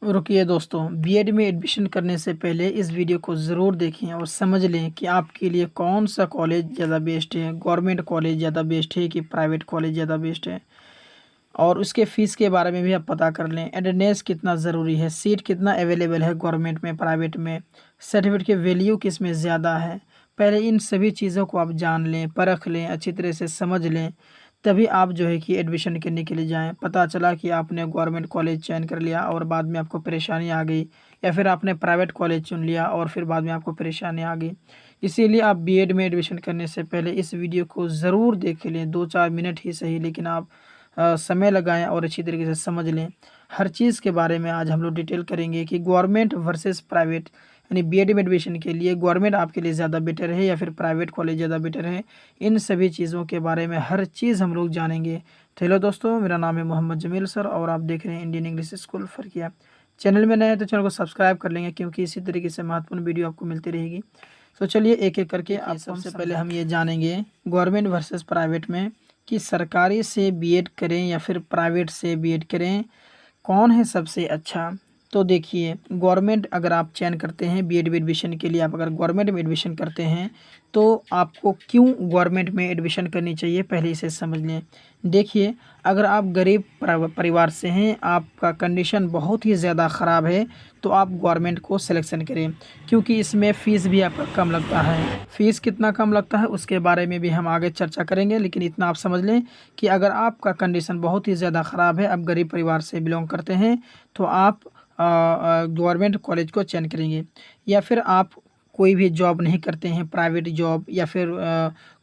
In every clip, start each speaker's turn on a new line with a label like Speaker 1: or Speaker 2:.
Speaker 1: रुकिए दोस्तों, बीएड में एडमिशन करने से पहले इस वीडियो को ज़रूर देखें और समझ लें कि आपके लिए कौन सा कॉलेज ज़्यादा बेस्ट है, गवर्नमेंट कॉलेज ज़्यादा बेस्ट है कि प्राइवेट कॉलेज ज़्यादा बेस्ट है। और उसके फ़ीस के बारे में भी आप पता कर लें, अटेंडेंस कितना ज़रूरी है, सीट कितना अवेलेबल है गवर्नमेंट में, प्राइवेट में, सर्टिफिकेट की वैल्यू किस में ज़्यादा है। पहले इन सभी चीज़ों को आप जान लें, परख लें, अच्छी तरह से समझ लें, तभी आप जो है कि एडमिशन करने के लिए जाएँ। पता चला कि आपने गवर्नमेंट कॉलेज चयन कर लिया और बाद में आपको परेशानी आ गई, या फिर आपने प्राइवेट कॉलेज चुन लिया और फिर बाद में आपको परेशानी आ गई। इसीलिए आप बीएड में एडमिशन करने से पहले इस वीडियो को ज़रूर देख लें, 2-4 मिनट ही सही, लेकिन आप समय लगाएँ और अच्छी तरीके से समझ लें। हर चीज़ के बारे में आज हम लोग डिटेल करेंगे कि गवर्नमेंट वर्सेस प्राइवेट, यानी बीएड में एडमिशन के लिए गवर्नमेंट आपके लिए ज़्यादा बेटर है या फिर प्राइवेट कॉलेज ज़्यादा बेटर है। इन सभी चीज़ों के बारे में हर चीज़ हम लोग जानेंगे। तो हेलो दोस्तों, मेरा नाम है मोहम्मद जमील सर और आप देख रहे हैं Indian English school Farkiya. Channel में नए हैं तो चैनल को सब्सक्राइब कर लेंगे, क्योंकि इसी तरीके से महत्वपूर्ण वीडियो आपको मिलती रहेगी। तो चलिए एक-एक करके आप सबसे पहले हम ये जानेंगे गवर्नमेंट वर्सेस प्राइवेट में कि सरकारी से बीएड करें या फिर प्राइवेट से बीएड करें, कौन है सबसे अच्छा। तो देखिए, गवर्नमेंट अगर आप चयन करते हैं बीएड में एडमिशन के लिए, आप अगर गवर्नमेंट में एडमिशन करते हैं तो आपको क्यों गवर्नमेंट में एडमिशन करनी चाहिए, पहले इसे समझ लें। देखिए, अगर आप गरीब परिवार से हैं, आपका कंडीशन बहुत ही ज़्यादा ख़राब है, तो आप गवर्नमेंट को सिलेक्शन करें, क्योंकि इसमें फ़ीस भी आपका कम लगता है। फ़ीस कितना कम लगता है उसके बारे में भी हम आगे चर्चा करेंगे, लेकिन इतना आप समझ लें कि अगर आपका कंडीशन बहुत ही ज़्यादा ख़राब है, आप गरीब परिवार से बिलोंग करते हैं, तो आप गवर्नमेंट कॉलेज को चयन करेंगे। या फिर आप कोई भी जॉब नहीं करते हैं, प्राइवेट जॉब, या फिर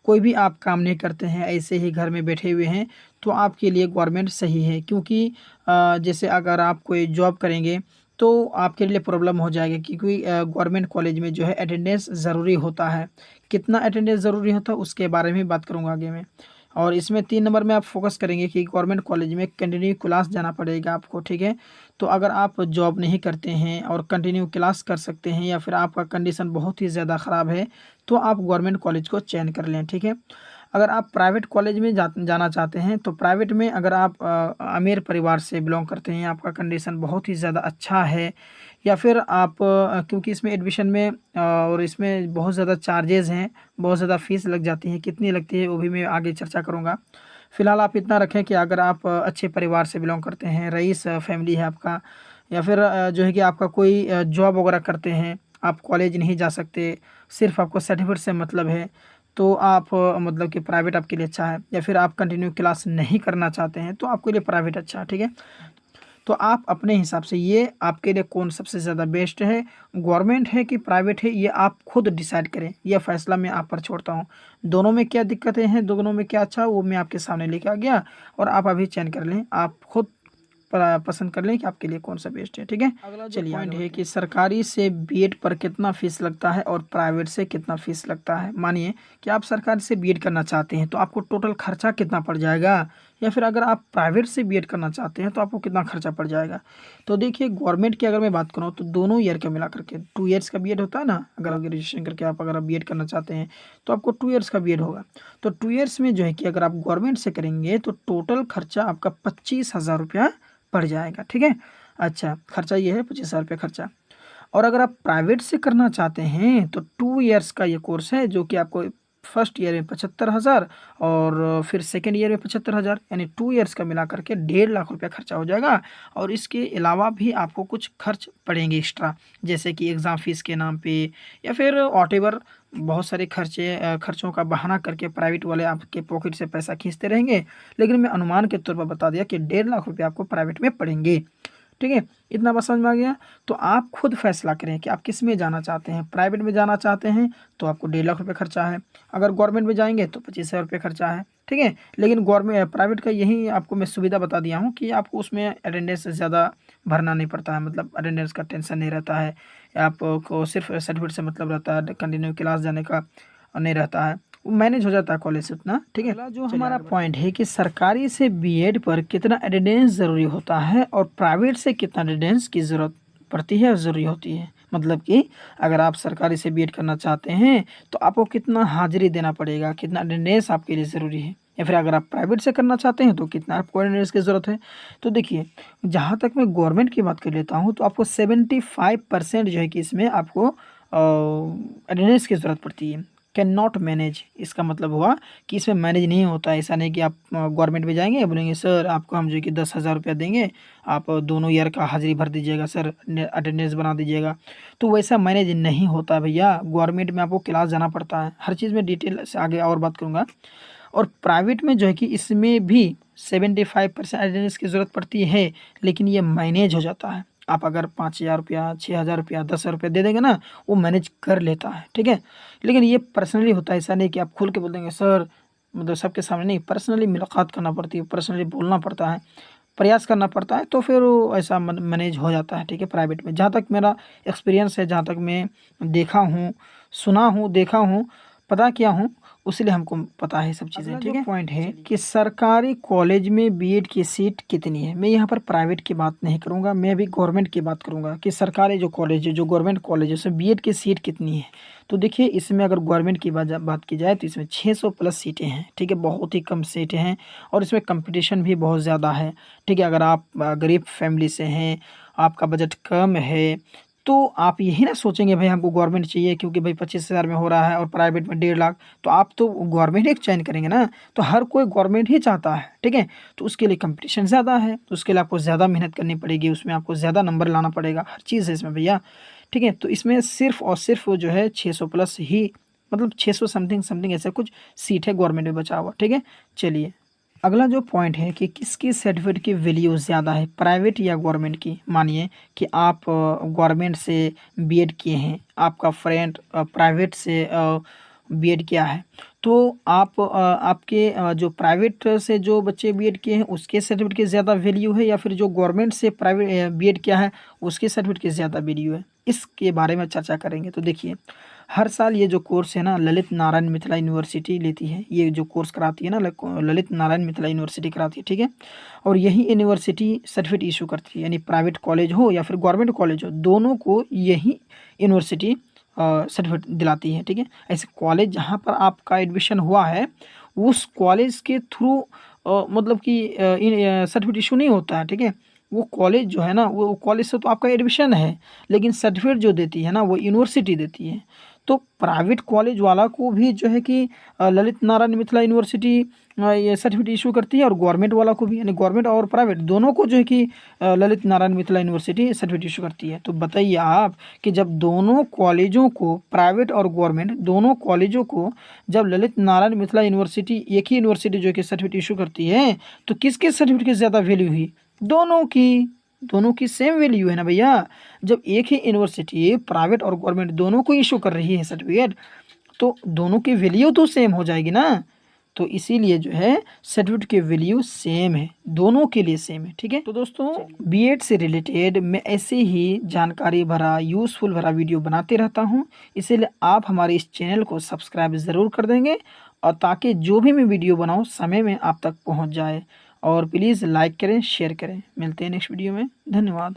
Speaker 1: कोई भी आप काम नहीं करते हैं, ऐसे ही घर में बैठे हुए हैं, तो आपके लिए गवर्नमेंट सही है। क्योंकि जैसे अगर आप कोई जॉब करेंगे तो आपके लिए प्रॉब्लम हो जाएगी, क्योंकि गवर्नमेंट कॉलेज में जो है अटेंडेंस ज़रूरी होता है। कितना अटेंडेंस ज़रूरी होता है उसके बारे में बात करूँगा आगे मैं। और इसमें 3 नंबर में आप फ़ोकस करेंगे कि गवर्नमेंट कॉलेज में कंटिन्यू क्लास जाना पड़ेगा आपको, ठीक है। तो अगर आप जॉब नहीं करते हैं और कंटिन्यू क्लास कर सकते हैं, या फिर आपका कंडीशन बहुत ही ज़्यादा ख़राब है, तो आप गवर्नमेंट कॉलेज को चयन कर लें, ठीक है। अगर आप प्राइवेट कॉलेज में जाना चाहते हैं, तो प्राइवेट में अगर आप अमीर परिवार से बिलोंग करते हैं, आपका कंडीशन बहुत ही ज़्यादा अच्छा है, या फिर आप क्योंकि इसमें एडमिशन में और इसमें बहुत ज़्यादा चार्जेज़ हैं, बहुत ज़्यादा फ़ीस लग जाती है, कितनी लगती है वो भी मैं आगे चर्चा करूँगा। फ़िलहाल आप इतना रखें कि अगर आप अच्छे परिवार से बिलोंग करते हैं, रईस फैमिली है आपका, या फिर जो है कि आपका कोई जॉब वगैरह करते हैं, आप कॉलेज नहीं जा सकते, सिर्फ़ आपको सर्टिफ़िकेट से मतलब है, तो आप मतलब कि प्राइवेट आपके लिए अच्छा है। या फिर आप कंटिन्यू क्लास नहीं करना चाहते हैं, तो आपके लिए प्राइवेट अच्छा है, ठीक है। तो आप अपने हिसाब से ये आपके लिए कौन सबसे ज़्यादा बेस्ट है, गवर्नमेंट है कि प्राइवेट है, ये आप खुद डिसाइड करें। यह फ़ैसला मैं आप पर छोड़ता हूँ। दोनों में क्या दिक्कतें हैं, दोनों में क्या अच्छा है, वो मैं आपके सामने लेके आ गया, और आप अभी चयन कर लें। आप खुद पसंद कर लें कि आपके लिए कौन सा बेस्ट है, ठीक है। अगला जो पॉइंट है कि सरकारी से बीएड पर कितना फ़ीस लगता है और प्राइवेट से कितना फ़ीस लगता है। मानिए कि आप सरकारी से बीएड करना चाहते हैं, तो आपको टोटल खर्चा कितना पड़ जाएगा, या फिर अगर आप प्राइवेट से बीएड करना चाहते हैं तो आपको कितना खर्चा पड़ जाएगा। तो देखिए, गवर्नमेंट की अगर मैं बात करूँ तो दोनों ईयर का मिला करके 2 ईयर्स का बीएड होता है ना, अगर आप ग्रेजुएशन करके अगर आप बीएड करना चाहते हैं तो आपको 2 ईयर्स का बीएड होगा। तो 2 ईयर्स में जो है कि अगर आप गवर्नमेंट से करेंगे तो टोटल खर्चा आपका 25,000 रुपया पड़ जाएगा, ठीक है। अच्छा, खर्चा ये है 25,000 रुपया खर्चा। और अगर आप प्राइवेट से करना चाहते हैं तो 2 ईयर्स का ये कोर्स है, जो कि आपको फर्स्ट ईयर में 75,000 और फिर सेकंड ईयर में 75,000, यानी 2 ईयर्स का मिला करके 1.5 लाख रुपया खर्चा हो जाएगा। और इसके अलावा भी आपको कुछ खर्च पड़ेंगे एक्स्ट्रा, जैसे कि एग्ज़ाम फ़ीस के नाम पे, या फिर व्हाटएवर बहुत सारे खर्चों का बहाना करके प्राइवेट वाले आपके पॉकेट से पैसा खींचते रहेंगे। लेकिन मैं अनुमान के तौर पर बता दिया कि 1.5 लाख रुपये आपको प्राइवेट में पड़ेंगे, ठीक है। इतना बात समझ में आ गया। तो आप खुद फैसला करें कि आप किस में जाना चाहते हैं। प्राइवेट में जाना चाहते हैं तो आपको 1.5 लाख रुपये खर्चा है, अगर गवर्नमेंट में जाएंगे तो 25,000 रुपये खर्चा है, ठीक है। लेकिन गवर्नमेंट प्राइवेट का यही आपको मैं सुविधा बता दिया हूँ कि आपको उसमें अटेंडेंस ज़्यादा भरना नहीं पड़ता है, मतलब अटेंडेंस का टेंशन नहीं रहता है, आपको सिर्फ सर्टिफिकेट से मतलब रहता है, कंटिन्यू क्लास जाने का नहीं रहता है, वो मैनेज हो जाता है कॉलेज से उतना, ठीक है। अगला जो हमारा पॉइंट है कि सरकारी से बीएड पर कितना अटेंडेंस ज़रूरी होता है और प्राइवेट से कितना अटेंडेंस की ज़रूरत पड़ती है और ज़रूरी होती है। मतलब कि अगर आप सरकारी से बीएड करना चाहते हैं तो आपको कितना हाज़िरी देना पड़ेगा, कितना अटेंडेंस आपके लिए ज़रूरी है। या फिर अगर आप प्राइवेट से करना चाहते हैं तो कितना आपको अटेंडेंस की ज़रूरत है। तो देखिए, जहाँ तक मैं गवर्नमेंट की बात कर लेता हूँ तो आपको 75% जो है कि इसमें आपको अटेंडेंस की ज़रूरत पड़ती है। कैन नॉट मैनेज, इसका मतलब हुआ कि इसमें मैनेज नहीं होता है। ऐसा नहीं कि आप गवर्नमेंट में जाएंगे, बोलेंगे सर आपको हम जो है कि 10,000 रुपया देंगे, आप दोनों ईयर का हाजिरी भर दीजिएगा सर, अटेंडेंस बना दीजिएगा। तो वैसा मैनेज नहीं होता है भैया। गवर्नमेंट में आपको क्लास जाना पड़ता है, हर चीज़ में डिटेल से आगे और बात करूँगा। और प्राइवेट में जो है कि इसमें भी 75% अटेंडेंस की ज़रूरत पड़ती है, लेकिन ये मैनेज हो जाता है। आप अगर 5,000 रुपया, 6,000 रुपया, 10,000 रुपया दे देंगे ना, वो मैनेज कर लेता है, ठीक है। लेकिन ये पर्सनली होता है, ऐसा नहीं कि आप खुल के बोल देंगे सर, मतलब सबके सामने नहीं, पर्सनली मुलाकात करना पड़ती है, पर्सनली बोलना पड़ता है, प्रयास करना पड़ता है, तो फिर वो ऐसा मैनेज हो जाता है, ठीक है, प्राइवेट में। जहाँ तक मेरा एक्सपीरियंस है, जहाँ तक मैं देखा हूँ, सुना हूँ, देखा हूँ, पता किया हूँ, उसलिए हमको पता है सब चीज़ें, ठीक है। पॉइंट है कि सरकारी कॉलेज में बीएड की सीट कितनी है। मैं यहाँ पर प्राइवेट की बात नहीं करूँगा, मैं अभी गवर्नमेंट की बात करूँगा कि सरकारी जो कॉलेज है, जो गवर्नमेंट कॉलेज है, उसमें बीएड की सीट कितनी है। तो देखिए, इसमें अगर गवर्नमेंट की बात की जाए तो इसमें 600 प्लस सीटें हैं, ठीक है, बहुत ही कम सीटें हैं और इसमें कंपटीशन भी बहुत ज़्यादा है, ठीक है। अगर आप गरीब फैमिली से हैं, आपका बजट कम है, तो आप यही ना सोचेंगे भाई हमको गवर्नमेंट चाहिए क्योंकि भाई 25,000 में हो रहा है और प्राइवेट में 1.5 लाख, तो आप तो गवर्नमेंट ही चयन करेंगे ना। तो हर कोई गवर्नमेंट ही चाहता है, ठीक है। तो उसके लिए कंपटीशन ज़्यादा है, तो उसके लिए आपको ज़्यादा मेहनत करनी पड़ेगी, उसमें आपको ज़्यादा नंबर लाना पड़ेगा, हर चीज़ है इसमें भैया, ठीक है। तो इसमें सिर्फ और सिर्फ जो है 600 प्लस ही, मतलब 600 समथिंग समथिंग ऐसा कुछ सीट है गवर्नमेंट में बचा हुआ, ठीक है। चलिए, अगला जो पॉइंट है कि किसकी सर्टिफिकेट की वैल्यू ज़्यादा है, प्राइवेट या गवर्नमेंट की। मानिए कि आप गवर्नमेंट से बीएड किए हैं, आपका फ्रेंड प्राइवेट से बीएड किया है, तो आपके जो प्राइवेट से जो बच्चे बीएड किए हैं उसके सर्टिफिकेट की ज़्यादा वैल्यू है, या फिर जो गवर्नमेंट से प्राइवेट बीएड किया है उसके सर्टिफिकेट की ज़्यादा वैल्यू है, इसके बारे में चर्चा करेंगे। तो देखिए, हर साल ये जो कोर्स है ना, ललित नारायण मिथिला यूनिवर्सिटी लेती है, ये जो कोर्स कराती है ना, ललित नारायण मिथिला यूनिवर्सिटी कराती है, ठीक है। और यही यूनिवर्सिटी सर्टिफिकेट इशू करती है, यानी प्राइवेट कॉलेज हो या फिर गवर्नमेंट कॉलेज हो, दोनों को यही यूनिवर्सिटी सर्टिफिकेट दिलाती है, ठीक है। ऐसे कॉलेज जहाँ पर आपका एडमिशन हुआ है, उस कॉलेज के थ्रू मतलब कि सर्टिफिकेट इशू नहीं होता है, ठीक है। वो कॉलेज जो है ना, वो कॉलेज से तो आपका एडमिशन है, लेकिन सर्टिफिकेट जो देती है ना, वो यूनिवर्सिटी देती है। तो प्राइवेट कॉलेज वाला को भी जो है कि ललित नारायण मिथिला यूनिवर्सिटी ये सर्टिफिकेट इशू करती है, और गवर्नमेंट वाला को भी, यानी गवर्नमेंट और प्राइवेट दोनों को जो है कि Lalit Narayan Mithila university certificate issue करती है। तो बताइए आप कि जब दोनों कॉलेजों को, प्राइवेट और गवर्नमेंट दोनों कॉलेजों को, जब ललित नारायण मिथिला यूनिवर्सिटी, एक ही यूनिवर्सिटी जो है कि सर्टिफिकेट इशू करती है, तो किसके सर्टिफिकेट की ज़्यादा वैल्यू हुई? दोनों की। दोनों की सेम वैल्यू है ना भैया। जब एक ही यूनिवर्सिटी प्राइवेट और गवर्नमेंट दोनों को इशू कर रही है सर्टिफिकेट, तो दोनों की वैल्यू तो सेम हो जाएगी ना। तो इसीलिए जो है सर्टिफिकेट की वैल्यू सेम है, दोनों के लिए सेम है, ठीक है। तो दोस्तों, बीएड से रिलेटेड मैं ऐसे ही जानकारी भरा, यूज़फुल भरा वीडियो बनाते रहता हूँ, इसीलिए आप हमारे इस चैनल को सब्सक्राइब ज़रूर कर देंगे, और ताकि जो भी मैं वीडियो बनाऊँ समय में आप तक पहुँच जाए। और प्लीज़ लाइक करें, शेयर करें। मिलते हैं नेक्स्ट वीडियो में। धन्यवाद।